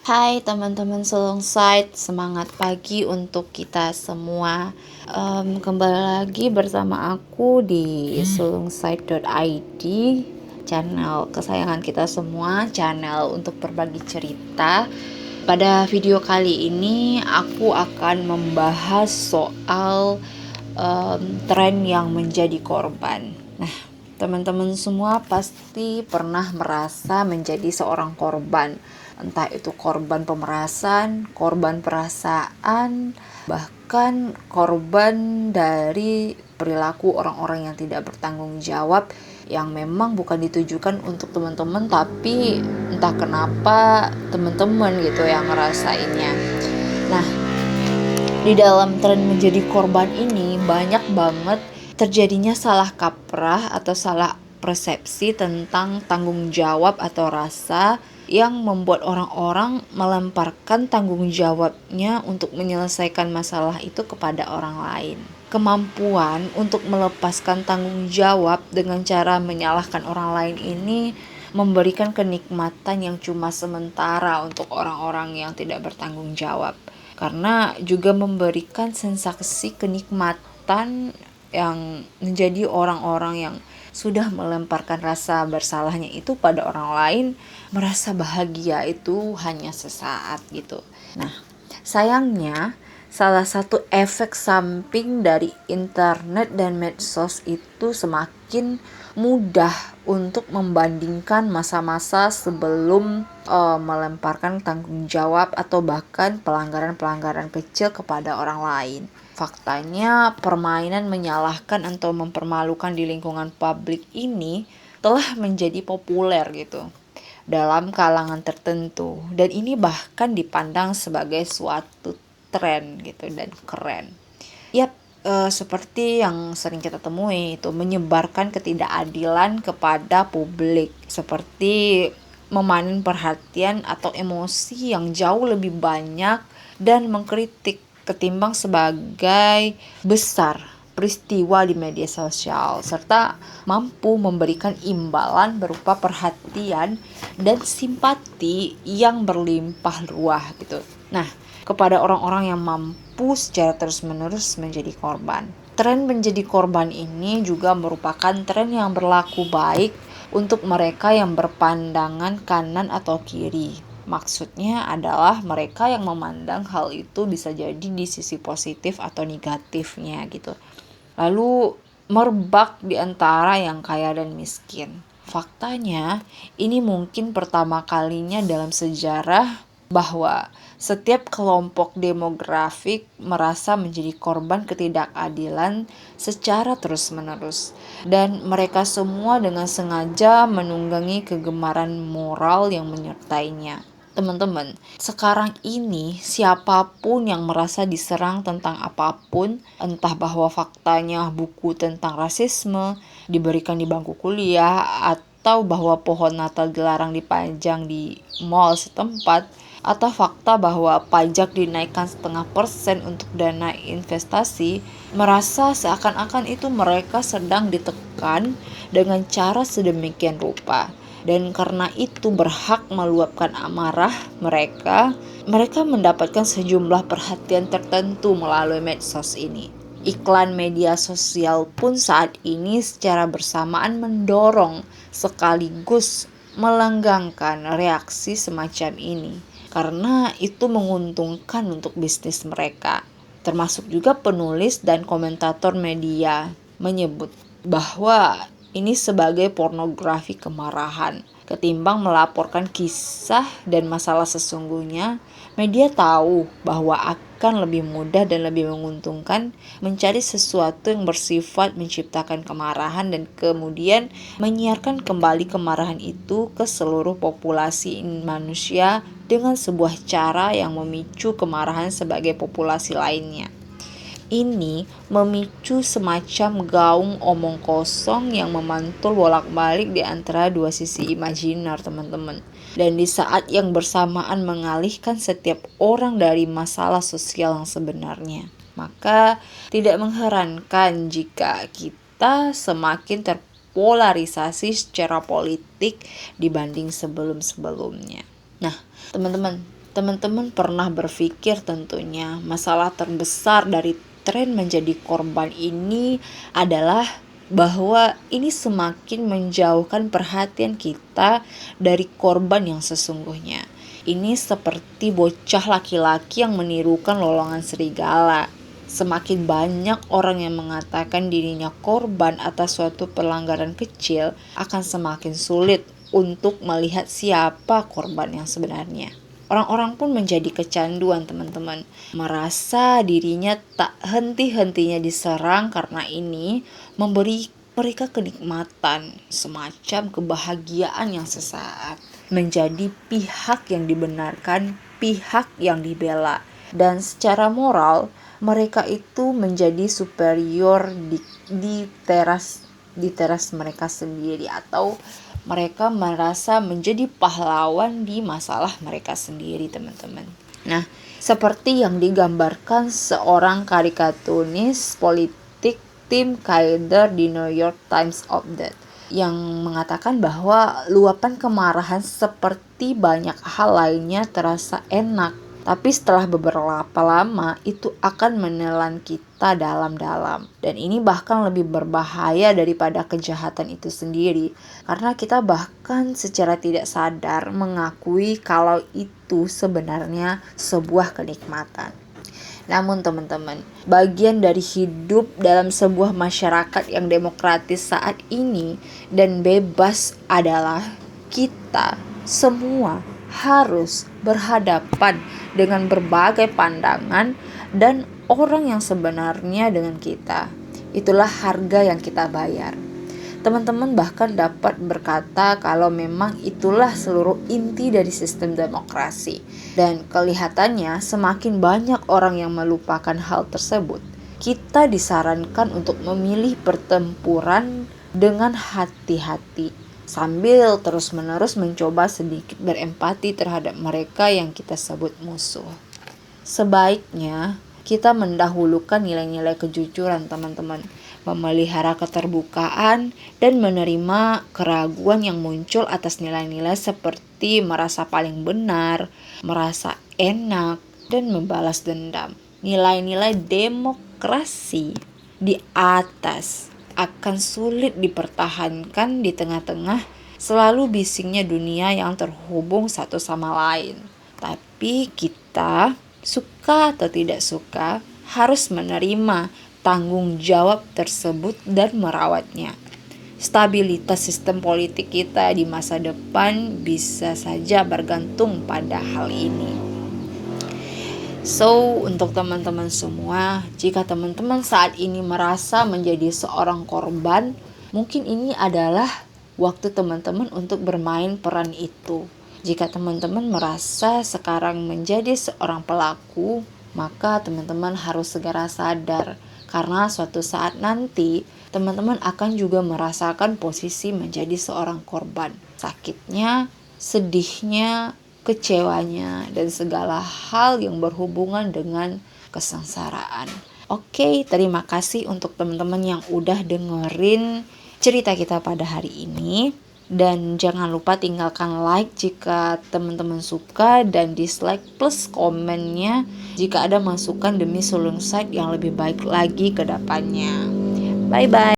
Hai teman-teman Sulungside, semangat pagi untuk kita semua. Kembali lagi bersama aku di sulungside.id, channel kesayangan kita semua, channel untuk berbagi cerita. Pada video kali ini aku akan membahas soal tren yang menjadi korban. Nah, teman-teman semua pasti pernah merasa menjadi seorang korban. Entah itu korban pemerasan, korban perasaan, bahkan korban dari perilaku orang-orang yang tidak bertanggung jawab yang memang bukan ditujukan untuk teman-teman, tapi entah kenapa teman-teman gitu yang ngerasainnya. Nah, di dalam tren menjadi korban ini banyak banget terjadinya salah kaprah atau salah persepsi tentang tanggung jawab atau rasa yang membuat orang-orang melemparkan tanggung jawabnya untuk menyelesaikan masalah itu kepada orang lain. Kemampuan untuk melepaskan tanggung jawab dengan cara menyalahkan orang lain ini memberikan kenikmatan yang cuma sementara untuk orang-orang yang tidak bertanggung jawab, karena juga memberikan sensasi kenikmatan yang menjadi orang-orang yang sudah melemparkan rasa bersalahnya itu pada orang lain merasa bahagia itu hanya sesaat gitu. Nah, sayangnya salah satu efek samping dari internet dan medsos itu semakin mudah untuk membandingkan masa-masa sebelum melemparkan tanggung jawab atau bahkan pelanggaran-pelanggaran kecil kepada orang lain. Faktanya, permainan menyalahkan atau mempermalukan di lingkungan publik ini telah menjadi populer gitu dalam kalangan tertentu, dan ini bahkan dipandang sebagai suatu tren gitu dan keren. Yap, seperti yang sering kita temui itu menyebarkan ketidakadilan kepada publik, seperti memanen perhatian atau emosi yang jauh lebih banyak dan mengkritik ketimbang sebagai besar peristiwa di media sosial, serta mampu memberikan imbalan berupa perhatian dan simpati yang berlimpah ruah gitu. Nah, kepada orang-orang yang mampu secara terus-menerus menjadi korban. Tren menjadi korban ini juga merupakan tren yang berlaku baik untuk mereka yang berpandangan kanan atau kiri. Maksudnya adalah mereka yang memandang hal itu bisa jadi di sisi positif atau negatifnya gitu. Lalu merebak di antara yang kaya dan miskin. Faktanya, ini mungkin pertama kalinya dalam sejarah bahwa setiap kelompok demografik merasa menjadi korban ketidakadilan secara terus-menerus, dan mereka semua dengan sengaja menunggangi kegemaran moral yang menyertainya. Teman-teman, sekarang ini siapapun yang merasa diserang tentang apapun, entah bahwa faktanya buku tentang rasisme diberikan di bangku kuliah, atau bahwa pohon Natal dilarang dipajang di mall setempat, atau fakta bahwa pajak dinaikkan 0,5% untuk dana investasi, merasa seakan-akan itu mereka sedang ditekan dengan cara sedemikian rupa. Dan karena itu berhak meluapkan amarah mereka mendapatkan sejumlah perhatian tertentu melalui medsos ini. Iklan media sosial pun saat ini secara bersamaan mendorong sekaligus melenggangkan reaksi semacam ini, karena itu menguntungkan untuk bisnis mereka. Termasuk juga penulis dan komentator media menyebut bahwa ini sebagai pornografi kemarahan. Ketimbang melaporkan kisah dan masalah sesungguhnya, media tahu bahwa akan lebih mudah dan lebih menguntungkan mencari sesuatu yang bersifat menciptakan kemarahan dan kemudian menyiarkan kembali kemarahan itu ke seluruh populasi manusia dengan sebuah cara yang memicu kemarahan sebagai populasi lainnya. Ini memicu semacam gaung omong kosong yang memantul bolak-balik di antara dua sisi imajiner, teman-teman. Dan di saat yang bersamaan mengalihkan setiap orang dari masalah sosial yang sebenarnya. Maka tidak mengherankan jika kita semakin terpolarisasi secara politik dibanding sebelum-sebelumnya. Nah, teman-teman, Teman-teman pernah berpikir tentunya masalah terbesar dari tren menjadi korban ini adalah bahwa ini semakin menjauhkan perhatian kita dari korban yang sesungguhnya. Ini seperti bocah laki-laki yang menirukan lolongan serigala. Semakin banyak orang yang mengatakan dirinya korban atas suatu pelanggaran kecil, akan semakin sulit untuk melihat siapa korban yang sebenarnya. Orang-orang pun menjadi kecanduan, teman-teman, merasa dirinya tak henti-hentinya diserang karena ini memberi mereka kenikmatan, semacam kebahagiaan yang sesaat, menjadi pihak yang dibenarkan, pihak yang dibela. Dan secara moral, mereka itu menjadi superior di teras mereka sendiri, atau mereka merasa menjadi pahlawan di masalah mereka sendiri, teman-teman. Nah, seperti yang digambarkan seorang karikaturis politik Tim Kaider di New York Times update, yang mengatakan bahwa luapan kemarahan seperti banyak hal lainnya terasa enak, tapi setelah beberapa lama itu akan menelan kita dalam-dalam. Dan ini bahkan lebih berbahaya daripada kejahatan itu sendiri, karena kita bahkan secara tidak sadar mengakui kalau itu sebenarnya sebuah kenikmatan. Namun teman-teman, bagian dari hidup dalam sebuah masyarakat yang demokratis saat ini dan bebas adalah kita semua harus berhadapan dengan berbagai pandangan dan orang yang sebenarnya dengan kita. Itulah harga yang kita bayar. Teman-teman bahkan dapat berkata kalau memang itulah seluruh inti dari sistem demokrasi. Dan kelihatannya semakin banyak orang yang melupakan hal tersebut. Kita disarankan untuk memilih pertempuran dengan hati-hati, sambil terus-menerus mencoba sedikit berempati terhadap mereka yang kita sebut musuh. Sebaiknya kita mendahulukan nilai-nilai kejujuran, teman-teman, memelihara keterbukaan, dan menerima keraguan yang muncul atas nilai-nilai seperti merasa paling benar, merasa enak, dan membalas dendam. Nilai-nilai demokrasi di atas akan sulit dipertahankan di tengah-tengah selalu bisingnya dunia yang terhubung satu sama lain. Tapi kita, suka atau tidak suka, harus menerima tanggung jawab tersebut dan merawatnya. Stabilitas sistem politik kita di masa depan bisa saja bergantung pada hal ini. So, untuk teman-teman semua, jika teman-teman saat ini merasa menjadi seorang korban, mungkin ini adalah waktu teman-teman untuk bermain peran itu. Jika teman-teman merasa sekarang menjadi seorang pelaku, maka teman-teman harus segera sadar, karena suatu saat nanti teman-teman akan juga merasakan posisi menjadi seorang korban. Sakitnya, sedihnya, kecewanya, dan segala hal yang berhubungan dengan kesengsaraan. Oke, terima kasih untuk teman-teman yang udah dengerin cerita kita pada hari ini. Dan jangan lupa tinggalkan like jika teman-teman suka, dan dislike plus komennya jika ada masukan demi solusi yang lebih baik lagi ke depannya. Bye-bye.